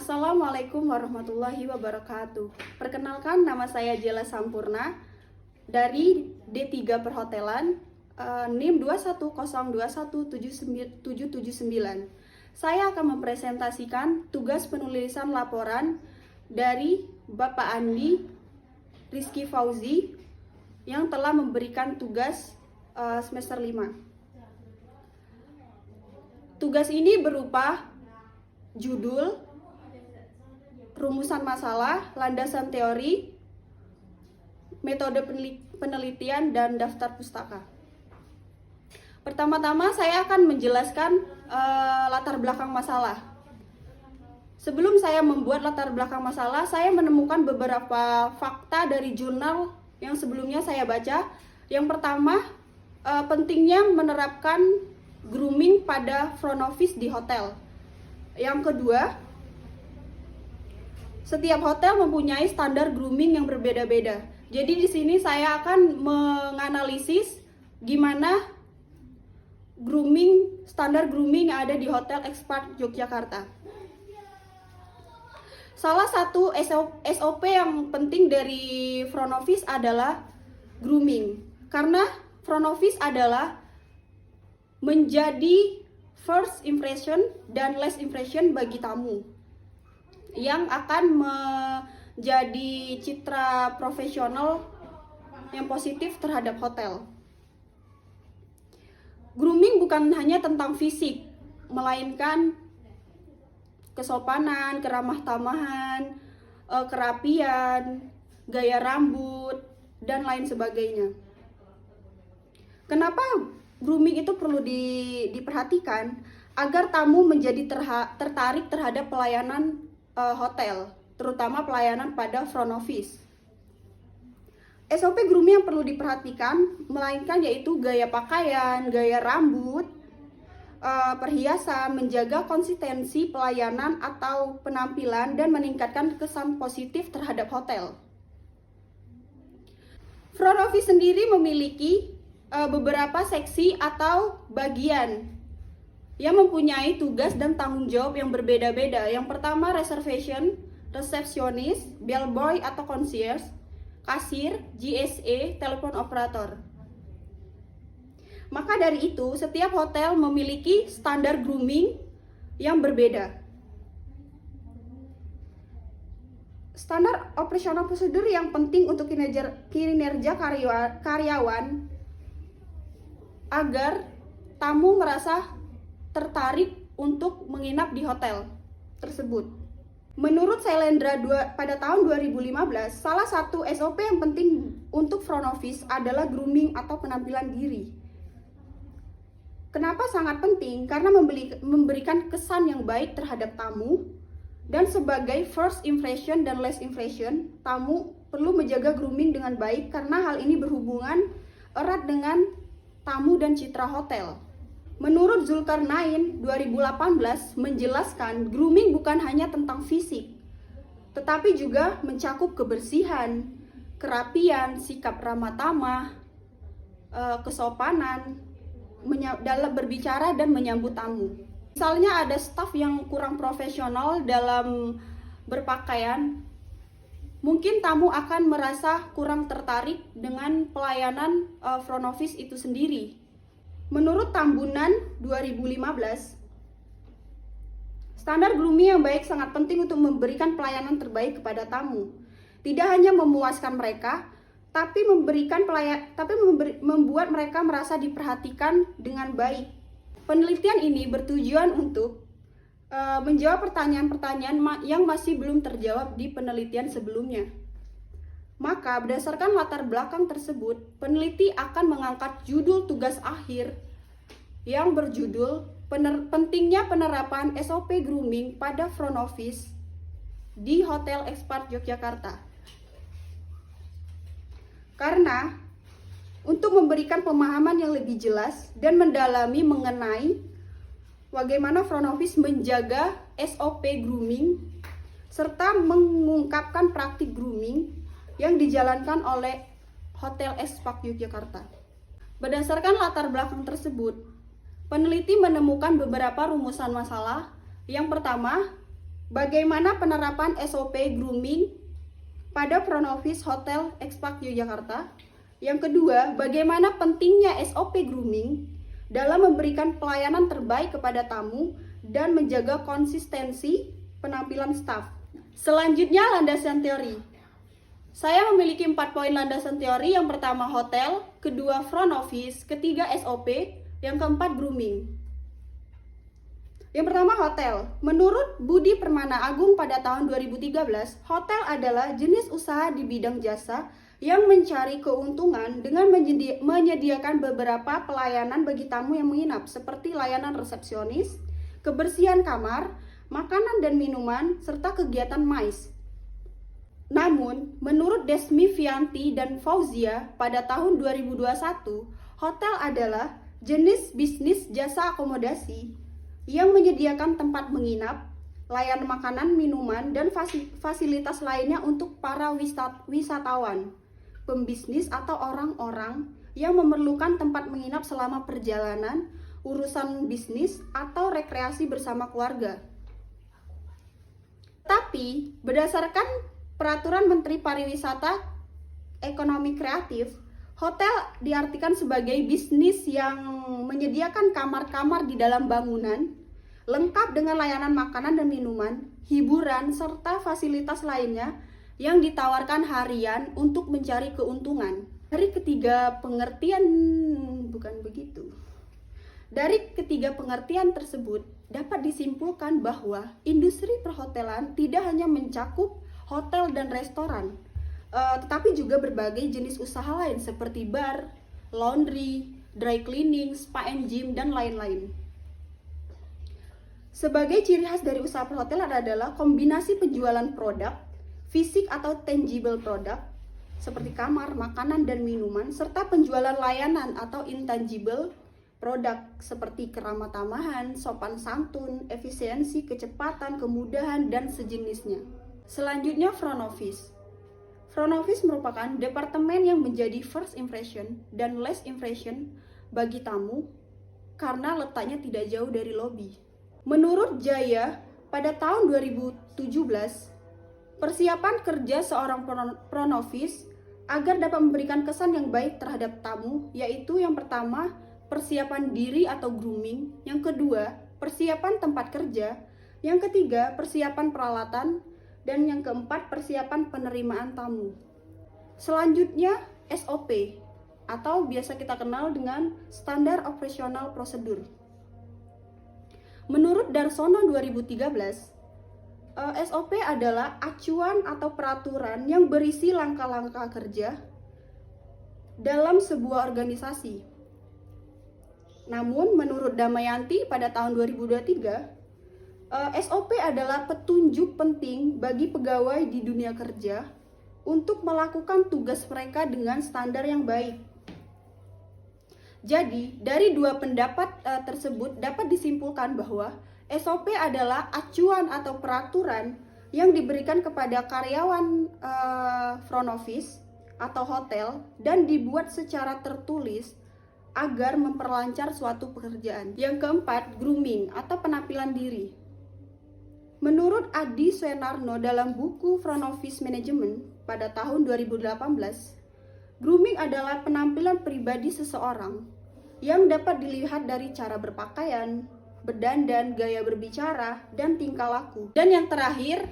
Assalamualaikum warahmatullahi wabarakatuh. Perkenalkan, nama saya Jela Sampurna dari D3 Perhotelan, NIM 210217779. Saya akan mempresentasikan tugas penulisan laporan dari Bapak Andi Rizky Fauzi yang telah memberikan tugas semester 5. Tugas ini berupa judul, rumusan masalah, landasan teori, metode penelitian, dan daftar pustaka. Pertama-tama saya akan menjelaskan latar belakang masalah. Sebelum saya membuat latar belakang masalah, saya menemukan beberapa fakta dari jurnal yang sebelumnya saya baca. Yang pertama, pentingnya menerapkan grooming pada front office di hotel. Yang kedua, setiap hotel mempunyai standar grooming yang berbeda-beda. Jadi di sini saya akan menganalisis gimana standar grooming yang ada di Hotel X-Park Yogyakarta. Salah satu SOP yang penting dari front office adalah grooming. Karena front office adalah menjadi first impression dan last impression bagi tamu, yang akan menjadi citra profesional yang positif terhadap hotel. Grooming bukan hanya tentang fisik, melainkan kesopanan, keramah tamahan, kerapian, gaya rambut, dan lain sebagainya. Kenapa grooming itu perlu diperhatikan? Agar tamu menjadi tertarik terhadap pelayanan hotel, terutama pelayanan pada front office. SOP grooming yang perlu diperhatikan melainkan yaitu gaya pakaian, gaya rambut, perhiasan, menjaga konsistensi pelayanan atau penampilan, dan meningkatkan kesan positif terhadap hotel. Front office sendiri memiliki beberapa seksi atau bagian yang mempunyai tugas dan tanggung jawab yang berbeda-beda. Yang pertama, reservation, resepsionis, bellboy atau concierge, kasir, GSE, telepon operator. Maka dari itu, setiap hotel memiliki standar grooming yang berbeda. Standar operasional prosedur yang penting untuk kinerja karyawan agar tamu merasa tertarik untuk menginap di hotel tersebut. Menurut Sailendra pada tahun 2015, salah satu SOP yang penting untuk front office adalah grooming atau penampilan diri. Kenapa sangat penting? Karena memberikan kesan yang baik terhadap tamu, dan sebagai first impression dan last impression, tamu perlu menjaga grooming dengan baik karena hal ini berhubungan erat dengan tamu dan citra hotel. Menurut Zulkarnain 2018 menjelaskan grooming bukan hanya tentang fisik, tetapi juga mencakup kebersihan, kerapian, sikap ramah tamah, kesopanan dalam berbicara dan menyambut tamu. Misalnya ada staf yang kurang profesional dalam berpakaian, mungkin tamu akan merasa kurang tertarik dengan pelayanan front office itu sendiri. Menurut Tambunan 2015, standar grooming yang baik sangat penting untuk memberikan pelayanan terbaik kepada tamu. Tidak hanya memuaskan mereka, tapi membuat mereka merasa diperhatikan dengan baik. Penelitian ini bertujuan untuk menjawab pertanyaan-pertanyaan yang masih belum terjawab di penelitian sebelumnya. Maka berdasarkan latar belakang tersebut, peneliti akan mengangkat judul tugas akhir yang berjudul pentingnya penerapan SOP grooming pada front office di Hotel X-Park Yogyakarta. Karena untuk memberikan pemahaman yang lebih jelas dan mendalami mengenai bagaimana front office menjaga SOP grooming serta mengungkapkan praktik grooming yang dijalankan oleh Hotel X-Park Yogyakarta. Berdasarkan latar belakang tersebut, peneliti menemukan beberapa rumusan masalah. Yang pertama, bagaimana penerapan SOP grooming pada front office Hotel Expat Yogyakarta. Yang kedua, bagaimana pentingnya SOP grooming dalam memberikan pelayanan terbaik kepada tamu dan menjaga konsistensi penampilan staf. Selanjutnya, landasan teori. Saya memiliki 4 poin landasan teori. Yang pertama hotel, kedua front office, ketiga SOP, yang keempat grooming. Yang pertama hotel. Menurut Budi Permana Agung pada tahun 2013, hotel adalah jenis usaha di bidang jasa yang mencari keuntungan dengan menyediakan beberapa pelayanan bagi tamu yang menginap, seperti layanan resepsionis, kebersihan kamar, makanan dan minuman, serta kegiatan MICE. Namun, menurut Desmi Fianti dan Fauzia pada tahun 2021, hotel adalah jenis bisnis jasa akomodasi yang menyediakan tempat menginap, layanan makanan, minuman, dan fasilitas lainnya untuk para wisatawan, pembisnis atau orang-orang yang memerlukan tempat menginap selama perjalanan, urusan bisnis, atau rekreasi bersama keluarga. Tapi, berdasarkan Peraturan Menteri Pariwisata Ekonomi Kreatif, hotel diartikan sebagai bisnis yang menyediakan kamar-kamar di dalam bangunan, lengkap dengan layanan makanan dan minuman, hiburan, serta fasilitas lainnya yang ditawarkan harian untuk mencari keuntungan. Dari ketiga pengertian tersebut, dapat disimpulkan bahwa industri perhotelan tidak hanya mencakup hotel dan restoran, tetapi juga berbagai jenis usaha lain seperti bar, laundry, dry cleaning, spa and gym, dan lain-lain. Sebagai ciri khas dari usaha perhotelan adalah kombinasi penjualan produk, fisik atau tangible product, seperti kamar, makanan, dan minuman, serta penjualan layanan atau intangible produk, seperti keramah tamahan, sopan santun, efisiensi, kecepatan, kemudahan, dan sejenisnya. Selanjutnya, front office. Front office merupakan departemen yang menjadi first impression dan last impression bagi tamu karena letaknya tidak jauh dari lobi. Menurut Jaya, pada tahun 2017, persiapan kerja seorang front office agar dapat memberikan kesan yang baik terhadap tamu, yaitu yang pertama, persiapan diri atau grooming, yang kedua, persiapan tempat kerja, yang ketiga, persiapan peralatan, dan yang keempat, persiapan penerimaan tamu. Selanjutnya, SOP, atau biasa kita kenal dengan Standar Operational Procedure. Menurut Darsono 2013, SOP adalah acuan atau peraturan yang berisi langkah-langkah kerja dalam sebuah organisasi. Namun, menurut Damayanti pada tahun 2023, SOP adalah petunjuk penting bagi pegawai di dunia kerja untuk melakukan tugas mereka dengan standar yang baik. Jadi, dari dua pendapat tersebut dapat disimpulkan bahwa SOP adalah acuan atau peraturan yang diberikan kepada karyawan front office atau hotel dan dibuat secara tertulis agar memperlancar suatu pekerjaan. Yang keempat, grooming atau penampilan diri. Menurut Adi Suenarno dalam buku Front Office Management pada tahun 2018, grooming adalah penampilan pribadi seseorang yang dapat dilihat dari cara berpakaian, berdandan, gaya berbicara, dan tingkah laku. Dan yang terakhir,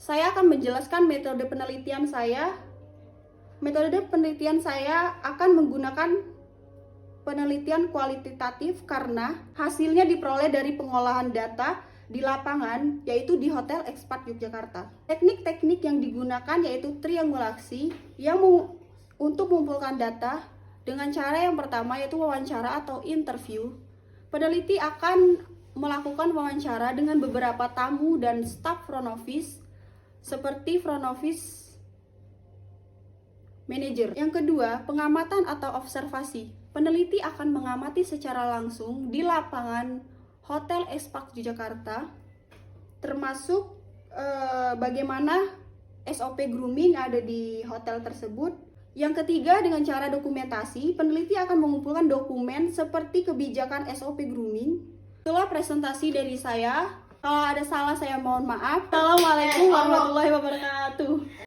saya akan menjelaskan metode penelitian saya. Metode penelitian saya akan menggunakan penelitian kualitatif karena hasilnya diperoleh dari pengolahan data di lapangan, yaitu di Hotel Expat Yogyakarta. Teknik-teknik yang digunakan yaitu triangulasi untuk mengumpulkan data dengan cara yang pertama yaitu wawancara atau interview. Peneliti akan melakukan wawancara dengan beberapa tamu dan staf front office seperti front office manager. Yang kedua, pengamatan atau observasi. Peneliti akan mengamati secara langsung di lapangan Hotel Expat Yogyakarta, termasuk bagaimana SOP grooming ada di hotel tersebut. Yang ketiga, dengan cara dokumentasi, peneliti akan mengumpulkan dokumen seperti kebijakan SOP grooming. Itulah presentasi dari saya. Kalau ada salah saya mohon maaf. Assalamualaikum warahmatullahi wabarakatuh.